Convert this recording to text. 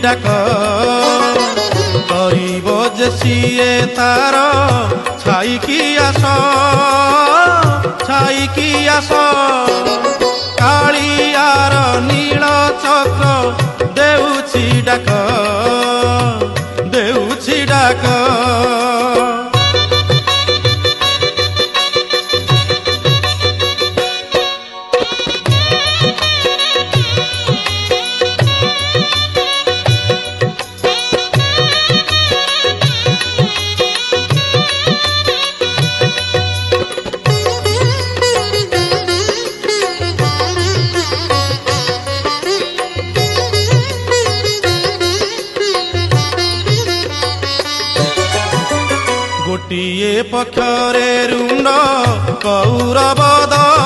डाक करिब जे सिए तार छाईकी आस छाईकी आस कालियार नील चक्र देउछि डाक देउछि डाक गोटिए पक्षरे रुंड कौरव दल